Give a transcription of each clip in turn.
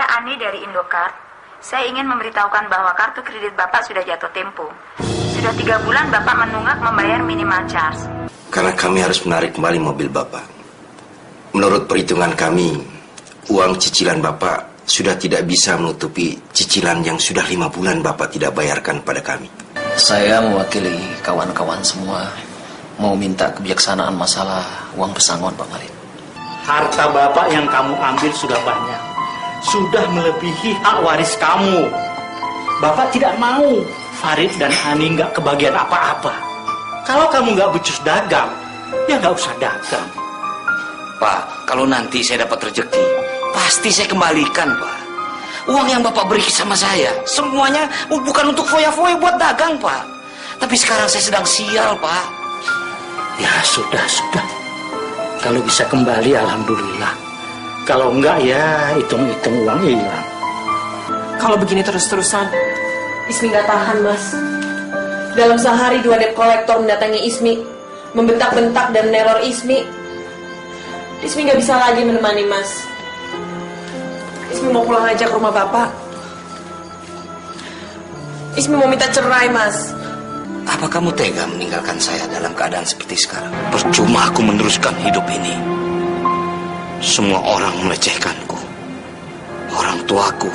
Saya Ani dari Indocard. Saya ingin memberitahukan bahwa kartu kredit Bapak sudah jatuh tempo. Sudah 3 bulan Bapak menunggak membayar minimal charge. Karena kami harus menarik kembali mobil Bapak. Menurut perhitungan kami, uang cicilan Bapak sudah tidak bisa menutupi cicilan yang sudah 5 bulan Bapak tidak bayarkan pada kami. Saya mewakili kawan-kawan semua mau minta kebijaksanaan masalah uang pesangon, Pak Malik. Harta Bapak yang kamu ambil sudah banyak. Sudah melebihi hak waris kamu. Bapak tidak mau Farid dan Ani nggak kebagian apa-apa. Kalau kamu nggak becus dagang, ya nggak usah dagang. Pak, kalau nanti saya dapat rezeki, pasti saya kembalikan, Pak. Uang yang Bapak beri sama saya, semuanya bukan untuk foya-foya buat dagang, Pak. Tapi sekarang saya sedang sial, Pak. Ya sudah. Kalau bisa kembali, alhamdulillah. Kalau enggak, ya hitung-hitung uang hilang. Kalau begini terus-terusan, Ismi nggak tahan, Mas. Dalam sehari 2 debt collector mendatangi Ismi, membentak-bentak dan meneror Ismi. Ismi nggak bisa lagi menemani Mas. Ismi mau pulang aja ke rumah Bapak. Ismi mau minta cerai, Mas. Apa kamu tega meninggalkan saya dalam keadaan seperti sekarang? Percuma aku meneruskan hidup ini. Semua orang melecehkanku. Orang tuaku,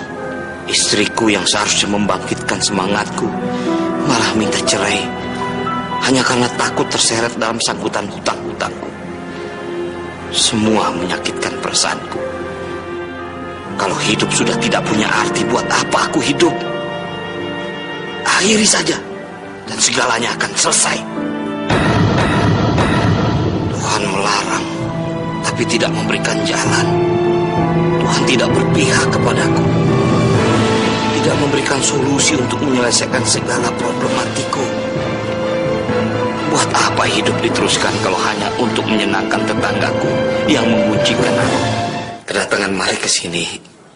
istriku yang seharusnya membangkitkan semangatku, malah minta cerai hanya karena takut terseret dalam sangkutan hutang-hutangku. Semua menyakitkan perasaanku. Kalau hidup sudah tidak punya arti, buat apa aku hidup? Akhiri saja, dan segalanya akan selesai. Tuhan melarang, tapi tidak memberikan jalan. Tuhan tidak berpihak kepadaku, tidak memberikan solusi untuk menyelesaikan segala problematiku. Buat apa hidup diteruskan kalau hanya untuk menyenangkan tetanggaku yang menguncikan aku? Kedatangan Malik ke sini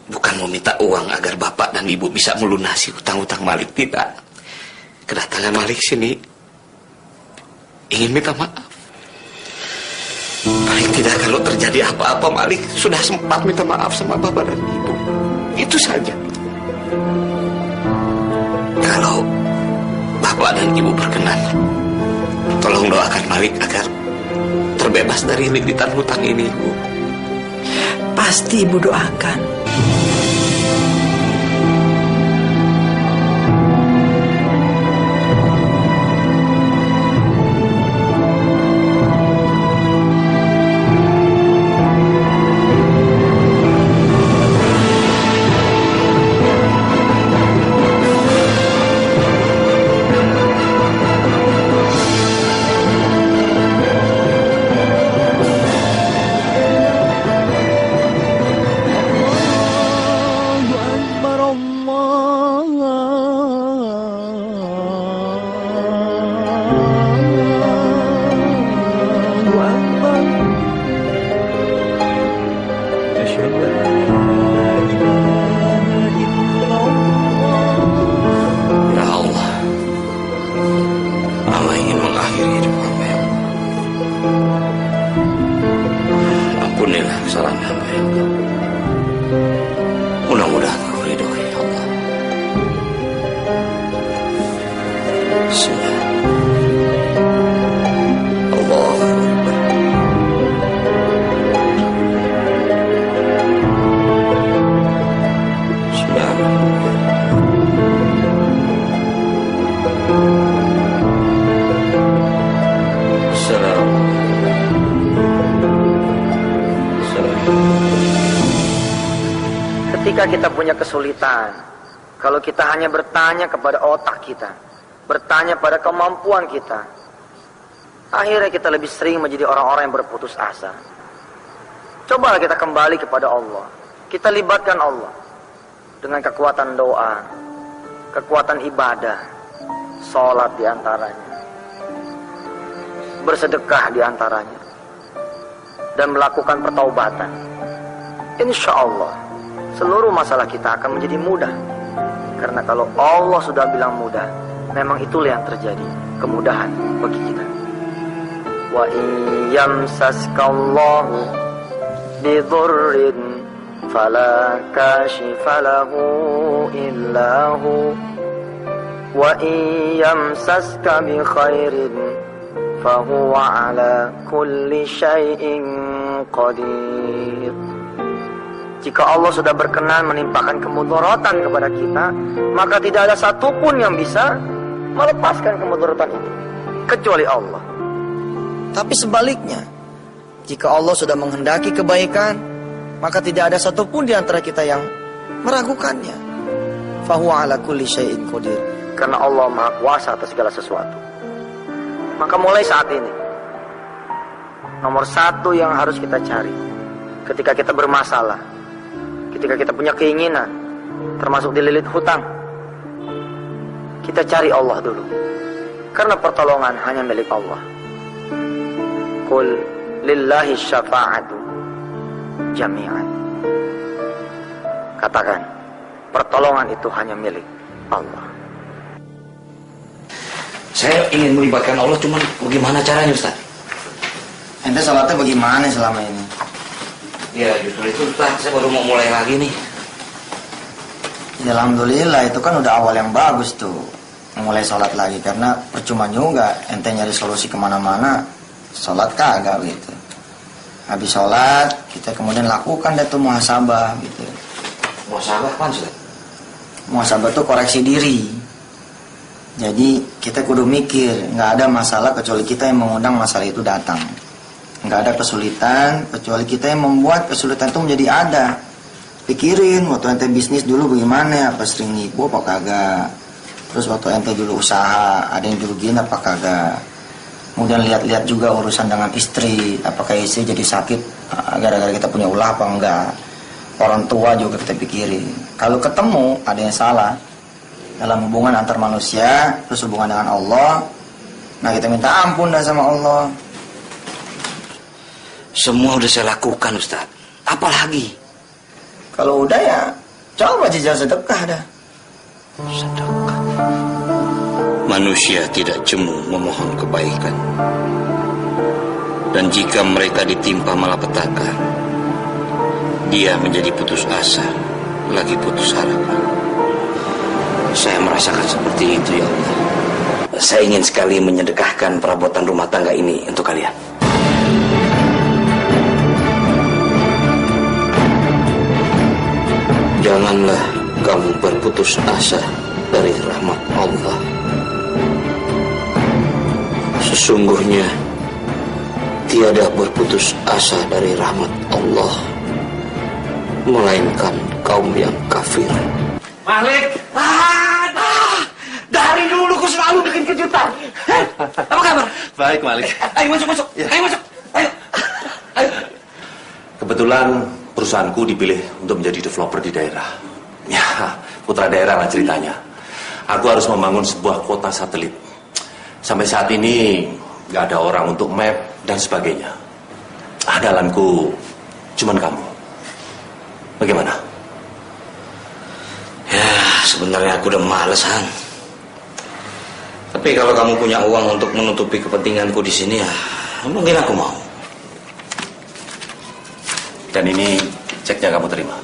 bukan meminta uang agar Bapak dan Ibu bisa melunasi hutang-hutang Malik, tidak. Kedatangan Malik sini ingin minta maaf. Paling tidak kalau terjadi apa-apa, Malik sudah sempat minta maaf sama Bapak dan Ibu. Itu saja. Kalau Bapak dan Ibu berkenan, tolong doakan Malik agar terbebas dari lilitan hutang ini, Ibu. Pasti Ibu doakan. Ketika kita punya kesulitan, kalau kita hanya bertanya kepada otak kita, bertanya pada kemampuan kita, akhirnya kita lebih sering menjadi orang-orang yang berputus asa. Cobalah kita kembali kepada Allah. Kita libatkan Allah dengan kekuatan doa, kekuatan ibadah, sholat diantaranya, bersedekah diantaranya, dan melakukan pertaubatan. Insya Allah seluruh masalah kita akan menjadi mudah. Karena kalau Allah sudah bilang mudah, memang itulah yang terjadi, kemudahan bagi kita. Wa iyyamsaskallahu bidurrin فلا كاشف له إلا هو وإن يمسسك بخير فهو على كل شيء قدير. Jika Allah sudah berkenan menimpakan kemudaratan kepada kita, maka tidak ada satupun yang bisa melepaskan kemudaratan itu kecuali Allah. Tapi sebaliknya, jika Allah sudah menghendaki kebaikan, maka tidak ada satupun di antara kita yang meragukannya. Fahuwa ala kulli syai'in qadir. Karena Allah Maha Kuasa atas segala sesuatu. Maka mulai saat ini, nomor satu yang harus kita cari ketika kita bermasalah, ketika kita punya keinginan, termasuk dililit hutang, kita cari Allah dulu. Karena pertolongan hanya milik Allah. Qul lillahi syafa'atu jami'an. Katakan, pertolongan itu hanya milik Allah. Saya ingin melibatkan Allah, cuman bagaimana caranya, Ustaz? Ente sholatnya bagaimana selama ini? Ya justru itu, Ustaz, saya baru mau mulai lagi nih. Ya, alhamdulillah, itu kan udah awal yang bagus tuh, mulai sholat lagi. Karena percuma juga ente nyari solusi kemana-mana, sholat kagak gitu. Habis sholat, kita kemudian lakukan deh tuh muhasabah gitu. Muhasabah kan, Ustaz? Muhasabah tuh koreksi diri. Jadi kita kudu mikir, nggak ada masalah kecuali kita yang mengundang masalah itu datang. Nggak ada kesulitan kecuali kita yang membuat kesulitan itu menjadi ada. Pikirin waktu ente bisnis dulu bagaimana, apa sering nipu apa kagak. Terus waktu ente dulu usaha, ada yang dirugiin apa kagak. Kemudian lihat-lihat juga urusan dengan istri, apakah istri jadi sakit gara-gara kita punya ulah apa enggak. Orang tua juga kita pikirin. Kalau ketemu ada yang salah dalam hubungan antar manusia, terus hubungan dengan Allah, nah kita minta ampun dah sama Allah. Semua udah saya lakukan, Ustaz. Apalagi? Kalau udah ya, coba jejak sedekah dah. Sedekah. Manusia tidak jemu memohon kebaikan. Dan jika mereka ditimpa malapetaka, dia menjadi putus asa, lagi putus harapan. Saya merasakan seperti itu, ya Allah. Saya ingin sekali menyedekahkan perabotan rumah tangga ini untuk kalian. Janganlah kamu berputus asa dari rahmat Allah. Sesungguhnya tiada berputus asa dari rahmat Allah, melainkan kaum yang kafir. Malik, dari dulu ku selalu bikin kejutan. Apa kabar? Baik, Malik. Ayo masuk. Ya. Ayo masuk. Ayo. Kebetulan perusahaanku dipilih untuk menjadi developer di daerah. Ya, putra daerah lah ceritanya. Aku harus membangun sebuah kota satelit. Sampai saat ini gak ada orang untuk map dan sebagainya. Andalanku cuman kamu. Bagaimana? Ya, sebenarnya aku udah males, Han. Tapi kalau kamu punya uang untuk menutupi kepentinganku di sini, ya mungkin aku mau. Dan ini ceknya kamu terima.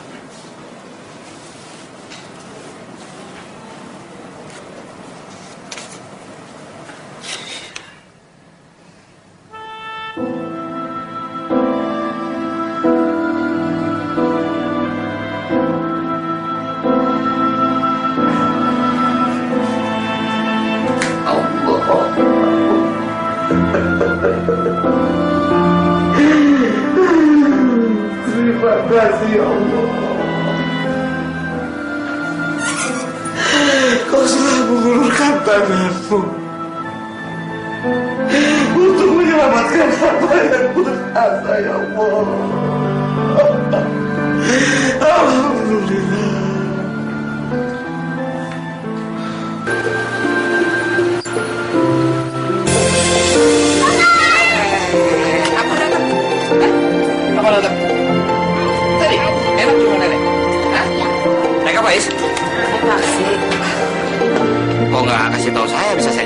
kasih ya Allah. Kau sudah mengulurkan tanganmu untuk menyelamatkan hamba yang putus asa ya Allah. Alhamdulillah. Apa datang? Tadi enak juga nenek. Hah? Naik apa, Is? Naik taksi. Kok nggak kasih tahu saya, bisa saya